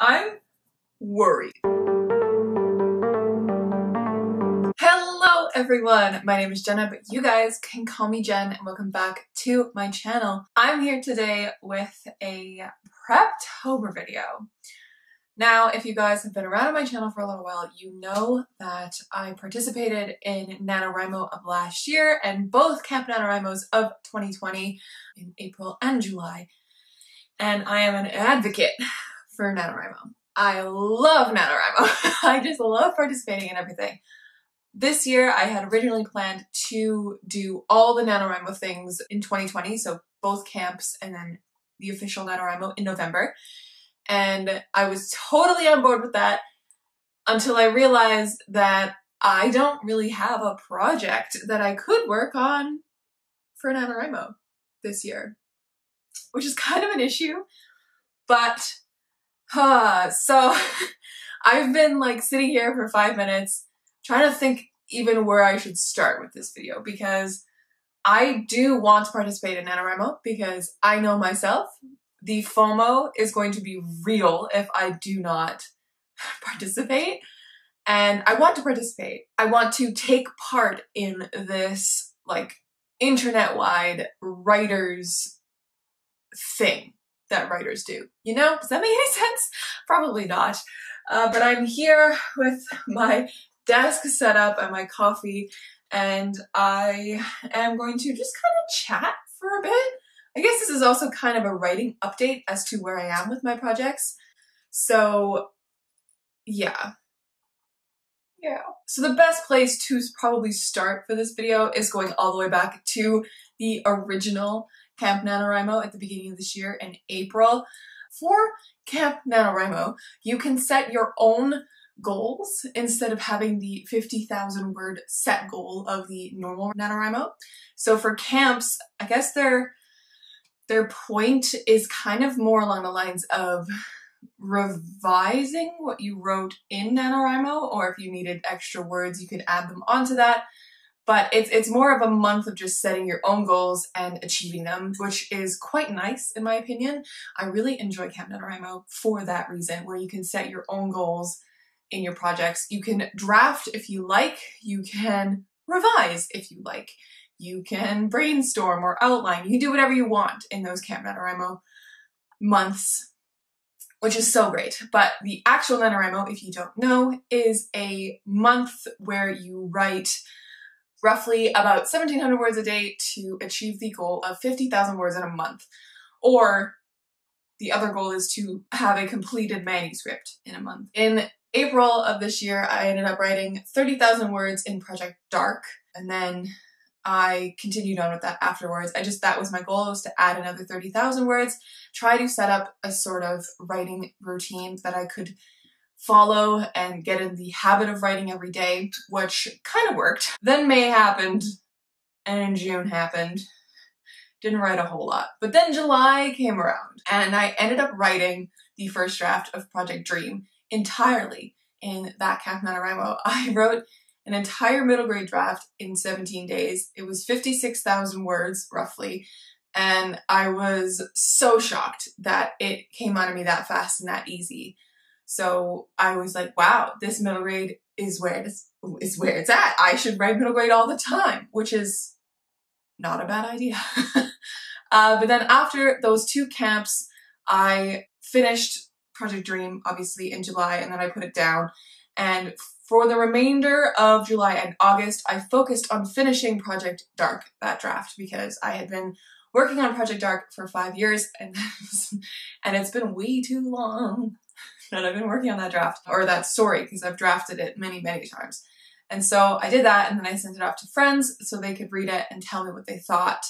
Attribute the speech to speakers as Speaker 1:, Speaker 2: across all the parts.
Speaker 1: I'm worried. Hello everyone, my name is Jenna, but you guys can call me Jen, and welcome back to my channel. I'm here today with a Preptober video. Now, if you guys have been around on my channel for a little while, you know that I participated in NaNoWriMo of last year and both Camp NaNoWriMos of 2020 in April and July. And I am an advocate for NaNoWriMo. I love NaNoWriMo. I just love participating in everything. This year, I had originally planned to do all the NaNoWriMo things in 2020, so both camps and then the official NaNoWriMo in November. And I was totally on board with that until I realized that I don't really have a project that I could work on for NaNoWriMo this year, which is kind of an issue. But, so I've been like sitting here for 5 minutes trying to think even where I should start with this video, because I do want to participate in NaNoWriMo because I know myself, the FOMO is going to be real if I do not participate. And I want to participate. I want to take part in this like internet-wide writers thing that writers do. You know, does that make any sense? Probably not. But I'm here with my desk set up and my coffee, and I am going to just kind of chat for a bit. I guess this is also kind of a writing update as to where I am with my projects. So yeah. So the best place to probably start for this video is going all the way back to the original Camp NaNoWriMo at the beginning of this year in April. For Camp NaNoWriMo, you can set your own goals instead of having the 50,000 word set goal of the normal NaNoWriMo. So for camps, I guess their point is kind of more along the lines of revising what you wrote in NaNoWriMo, or if you needed extra words, you could add them onto that. But it's more of a month of just setting your own goals and achieving them, which is quite nice in my opinion. I really enjoy Camp NaNoWriMo for that reason, where you can set your own goals in your projects. You can draft if you like, you can revise if you like, you can brainstorm or outline, you can do whatever you want in those Camp NaNoWriMo months, which is so great. But the actual NaNoWriMo, if you don't know, is a month where you write roughly about 1,700 words a day to achieve the goal of 50,000 words in a month. Or the other goal is to have a completed manuscript in a month. In April of this year, I ended up writing 30,000 words in Project Dark, and then I continued on with that afterwards. That was my goal, was to add another 30,000 words, try to set up a sort of writing routine that I could follow and get in the habit of writing every day, which kind of worked. Then May happened, and June happened. Didn't write a whole lot. But then July came around, and I ended up writing the first draft of Project Dream entirely in that Camp NaNoWriMo. I wrote an entire middle grade draft in 17 days. It was 56,000 words, roughly, and I was so shocked that it came out of me that fast and that easy. So I was like, wow, this middle grade is where it's at. I should write middle grade all the time, which is not a bad idea. But then after those two camps, I finished Project Dream, obviously, in July, and then I put it down. And for the remainder of July and August, I focused on finishing Project Dark, that draft, because I had been working on Project Dark for 5 years, and it's been way too long that I've been working on that draft, or that story, because I've drafted it many, many times. And so I did that, and then I sent it off to friends so they could read it and tell me what they thought.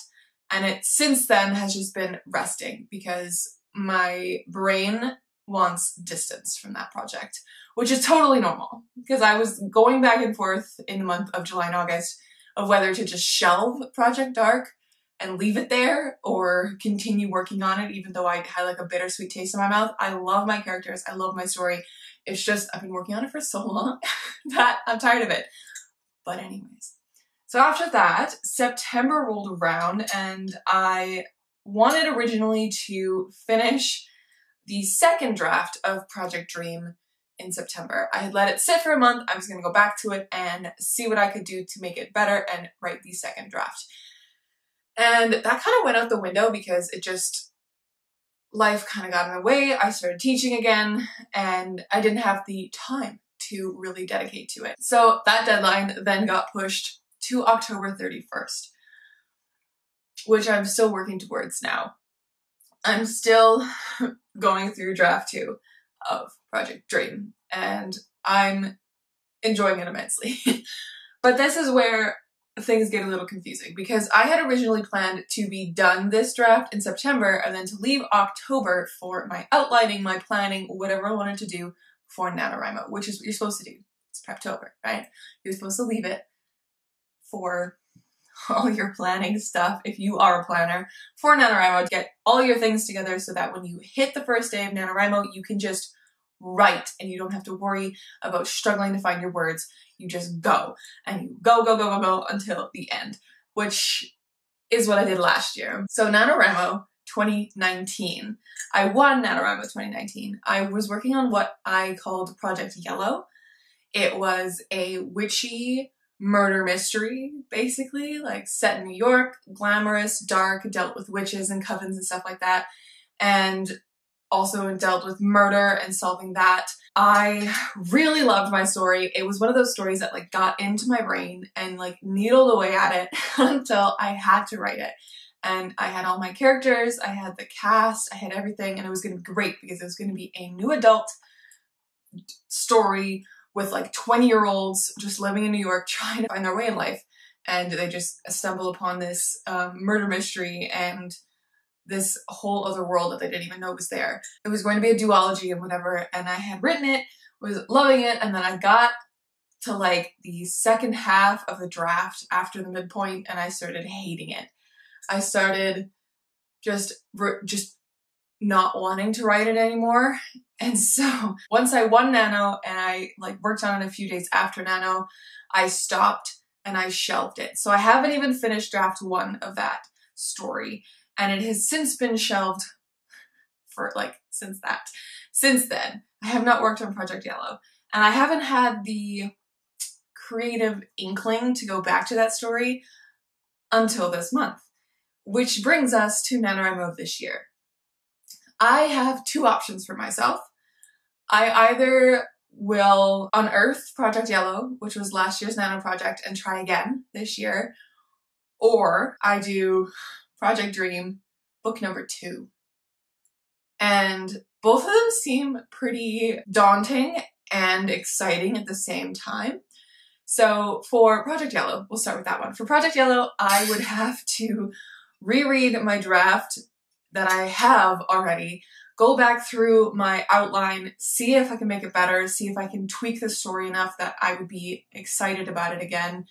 Speaker 1: And it since then has just been resting, because my brain wants distance from that project, which is totally normal, because I was going back and forth in the month of July and August of whether to just shelve Project Dark and leave it there or continue working on it, even though I had like a bittersweet taste in my mouth. I love my characters. I love my story. It's just, I've been working on it for so long that I'm tired of it. But anyways, so after that, September rolled around, and I wanted originally to finish the second draft of Project Dream in September. I had let it sit for a month. I was going to go back to it and see what I could do to make it better and write the second draft. And that kind of went out the window because life kind of got in the way. I started teaching again and I didn't have the time to really dedicate to it. So that deadline then got pushed to October 31st, which I'm still working towards now. I'm still going through draft 2 of Project Dream and I'm enjoying it immensely. But this is where things get a little confusing because I had originally planned to be done this draft in September and then to leave October for my outlining, my planning, whatever I wanted to do for NaNoWriMo, which is what you're supposed to do. It's Preptober, right? You're supposed to leave it for all your planning stuff, if you are a planner, for NaNoWriMo, to get all your things together so that when you hit the first day of NaNoWriMo, you can just write and you don't have to worry about struggling to find your words. You just go and you go until the end, which is what I did last year. So NaNoWriMo 2019, I won NaNoWriMo 2019. I was working on what I called Project Yellow. It was a witchy murder mystery, basically, like set in New York, glamorous, dark, dealt with witches and covens and stuff like that, and also dealt with murder and solving that. I really loved my story. It was one of those stories that like got into my brain and like needled away at it until I had to write it. And I had all my characters, I had the cast, I had everything, and it was going to be great because it was going to be a new adult story with like 20-year-olds just living in New York trying to find their way in life. And they just stumble upon this murder mystery and this whole other world that they didn't even know was there. It was going to be a duology and whatever, and I had written it, was loving it, and then I got to like the second half of the draft after the midpoint and I started hating it. I started just not wanting to write it anymore. And so once I won Nano and I like worked on it a few days after Nano, I stopped and I shelved it. So I haven't even finished draft 1 of that story. And it has since been shelved for like, since then. I have not worked on Project Yellow. And I haven't had the creative inkling to go back to that story until this month. Which brings us to NaNoWriMo of this year. I have 2 options for myself. I either will unearth Project Yellow, which was last year's Nano project, and try again this year, or I do Project Dream, book number 2. And both of them seem pretty daunting and exciting at the same time. So for Project Yellow, we'll start with that one. For Project Yellow, I would have to reread my draft that I have already, go back through my outline, see if I can make it better, see if I can tweak the story enough that I would be excited about it again.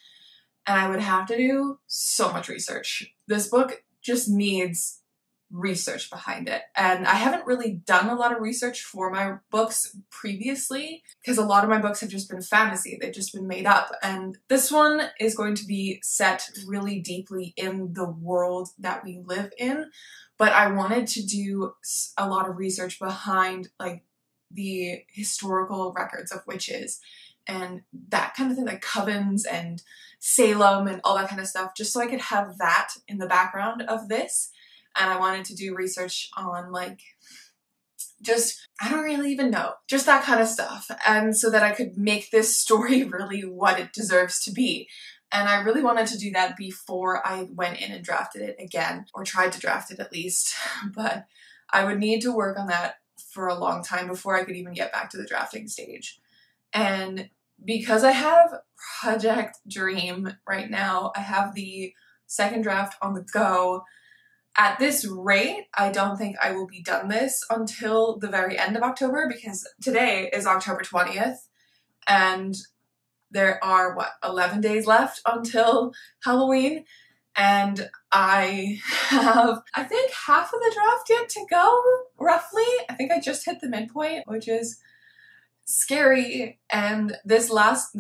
Speaker 1: And I would have to do so much research. This book just needs research behind it. And I haven't really done a lot of research for my books previously because a lot of my books have just been fantasy. They've just been made up. And this one is going to be set really deeply in the world that we live in. But I wanted to do a lot of research behind like the historical records of witches and that kind of thing, like covens and Salem and all that kind of stuff, just so I could have that in the background of this. And I wanted to do research on like, I don't really even know, just that kind of stuff. And so that I could make this story really what it deserves to be. And I really wanted to do that before I went in and drafted it again, or tried to draft it at least. But I would need to work on that for a long time before I could even get back to the drafting stage. And because I have Project Dream right now, I have the second draft on the go. At this rate, I don't think I will be done this until the very end of October, because today is October 20th and there are, 11 days left until Halloween, and I have, I think, half of the draft yet to go, roughly. I think I just hit the midpoint, which is scary, and this last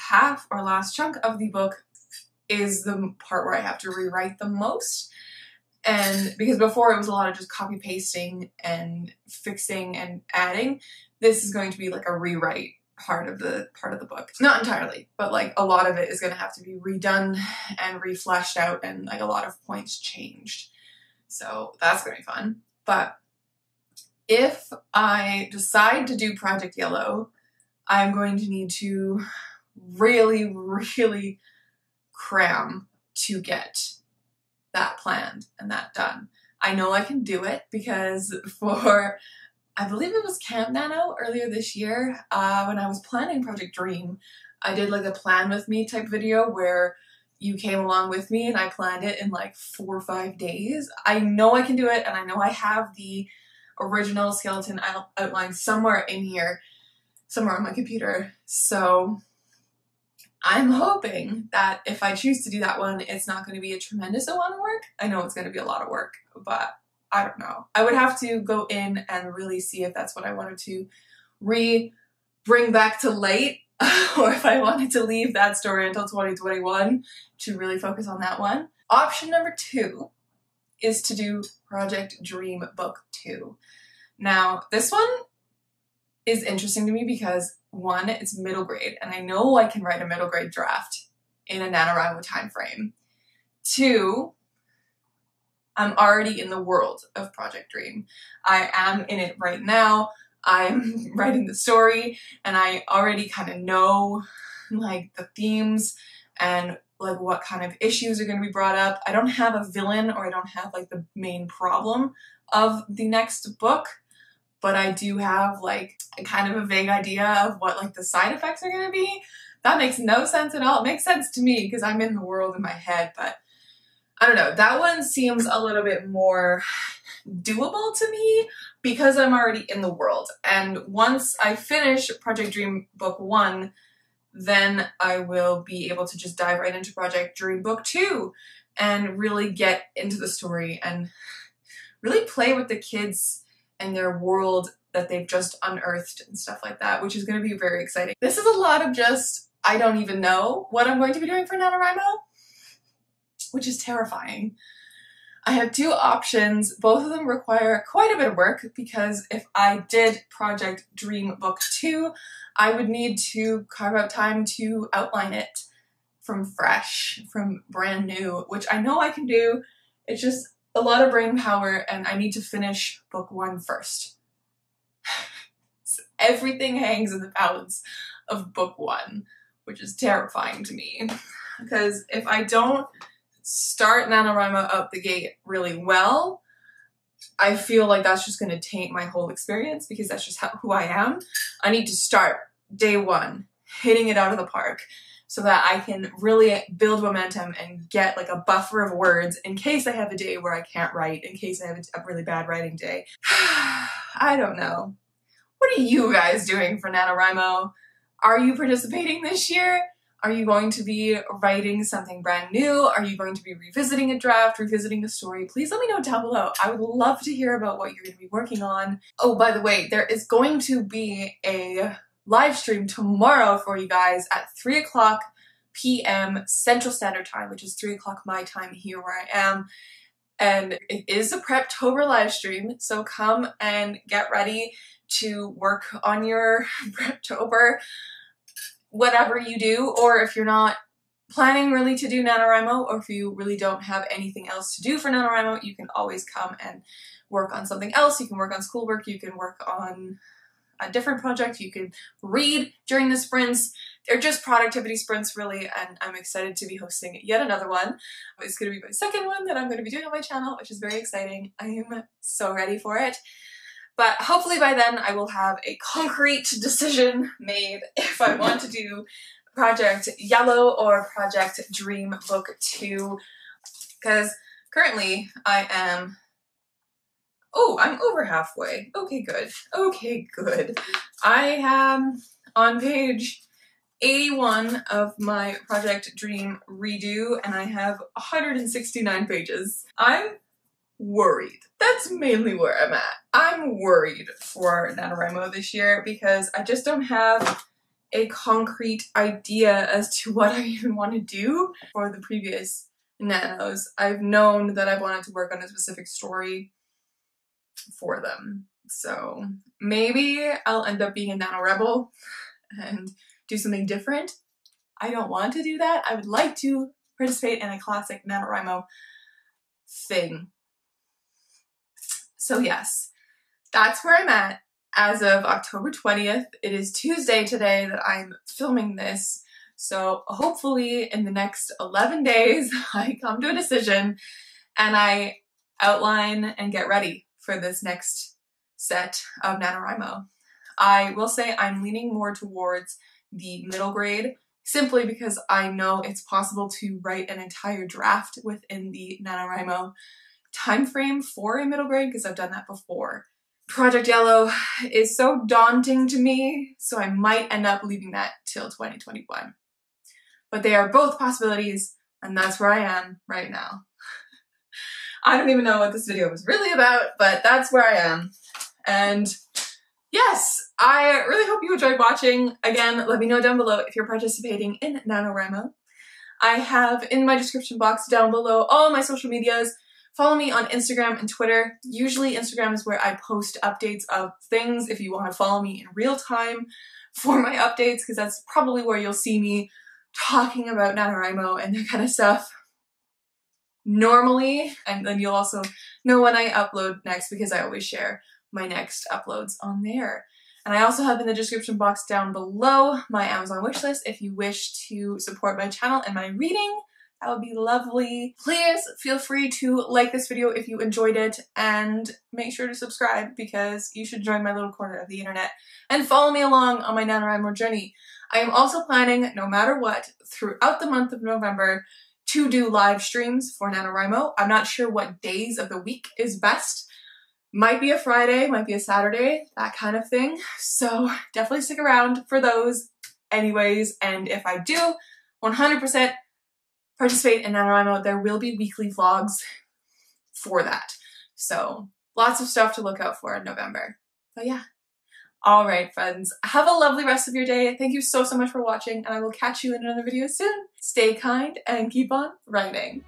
Speaker 1: half or last chunk of the book is the part where I have to rewrite the most. And because before it was a lot of just copy pasting and fixing and adding, this is going to be like a rewrite part of the book. Not entirely, but like a lot of it is going to have to be redone and refleshed out, and like a lot of points changed. So that's going to be fun. But if I decide to do Project Yellow, I'm going to need to really, really cram to get that planned and that done. I know I can do it because for, I believe it was Camp Nano earlier this year, when I was planning Project Dream, I did like a plan with me type video where you came along with me and I planned it in like 4 or 5 days. I know I can do it, and I know I have the original skeleton outline somewhere in here, somewhere on my computer. So I'm hoping that if I choose to do that one, it's not going to be a tremendous amount of work. I know it's going to be a lot of work, but I don't know. I would have to go in and really see if that's what I wanted to bring back to light, or if I wanted to leave that story until 2021 to really focus on that one. Option number 2 is to do Project Dream Book 2. Now, this one is interesting to me because 1, it's middle grade, and I know I can write a middle grade draft in a NaNoWriMo time frame. 2, I'm already in the world of Project Dream. I am in it right now. I'm writing the story, and I already kind of know like the themes and like what kind of issues are going to be brought up. I don't have a villain, or I don't have like the main problem of the next book, but I do have like a kind of a vague idea of what like the side effects are going to be. That makes no sense at all. It makes sense to me because I'm in the world in my head, but I don't know. That one seems a little bit more doable to me because I'm already in the world. And once I finish Project Dream Book 1, then I will be able to just dive right into Project Dream Book 2 and really get into the story and really play with the kids and their world that they've just unearthed and stuff like that, which is going to be very exciting. This is a lot of just, I don't even know what I'm going to be doing for NaNoWriMo, which is terrifying. I have 2 options. Both of them require quite a bit of work because if I did Project Dream Book 2, I would need to carve out time to outline it from fresh, from brand new, which I know I can do. It's just a lot of brain power, and I need to finish Book 1 first. So everything hangs in the balance of Book 1, which is terrifying to me. Because if I don't start NaNoWriMo out the gate really well, I feel like that's just going to taint my whole experience because that's just who I am. I need to start day 1, hitting it out of the park so that I can really build momentum and get like a buffer of words in case I have a day where I can't write, in case I have a really bad writing day. I don't know. What are you guys doing for NaNoWriMo? Are you participating this year? Are you going to be writing something brand new? Are you going to be revisiting a draft, revisiting a story? Please let me know down below. I would love to hear about what you're going to be working on. Oh, by the way, there is going to be a live stream tomorrow for you guys at 3 o'clock p.m. Central Standard Time, which is 3 o'clock my time here where I am. And it is a Preptober live stream, so come and get ready to work on your Preptober, whatever you do, or if you're not planning really to do NaNoWriMo, or if you really don't have anything else to do for NaNoWriMo, you can always come and work on something else. You can work on schoolwork, you can work on a different project, you can read during the sprints. They're just productivity sprints really, and I'm excited to be hosting yet another one. It's going to be my second one that I'm going to be doing on my channel, which is very exciting. I am so ready for it. But hopefully by then I will have a concrete decision made if I want to do Project Yellow or Project Dream Book 2. Because currently I am, I'm over halfway. Okay, good. Okay, good. I am on page 81 of my Project Dream redo, and I have 169 pages. I'm worried. That's mainly where I'm at. I'm worried for NaNoWriMo this year because I just don't have a concrete idea as to what I even want to do for the previous nanos. I've known that I've wanted to work on a specific story for them. So maybe I'll end up being a nano rebel and do something different. I don't want to do that. I would like to participate in a classic NaNoWriMo thing. So yes, that's where I'm at as of October 20th. It is Tuesday today that I'm filming this. So hopefully in the next 11 days, I come to a decision and I outline and get ready for this next set of NaNoWriMo. I will say I'm leaning more towards the middle grade simply because I know it's possible to write an entire draft within the NaNoWriMo time frame for a middle grade because I've done that before. Project Yellow is so daunting to me, so I might end up leaving that till 2021. But they are both possibilities, and that's where I am right now. I don't even know what this video was really about, but that's where I am. And yes, I really hope you enjoyed watching. Again, let me know down below if you're participating in NaNoWriMo. I have in my description box down below all my social medias. Follow me on Instagram and Twitter. Usually Instagram is where I post updates of things if you want to follow me in real time for my updates, because that's probably where you'll see me talking about NaNoWriMo and that kind of stuff normally. And then you'll also know when I upload next because I always share my next uploads on there. And I also have in the description box down below my Amazon wishlist if you wish to support my channel and my reading. That would be lovely. Please feel free to like this video if you enjoyed it, and make sure to subscribe because you should join my little corner of the internet and follow me along on my NaNoWriMo journey. I am also planning, no matter what, throughout the month of November to do live streams for NaNoWriMo. I'm not sure what days of the week is best. Might be a Friday, might be a Saturday, that kind of thing. So definitely stick around for those anyways. And if I do 100% participate in NaNoWriMo, there will be weekly vlogs for that. So lots of stuff to look out for in November. But yeah. All right, friends. Have a lovely rest of your day. Thank you so much for watching, and I will catch you in another video soon. Stay kind and keep on writing.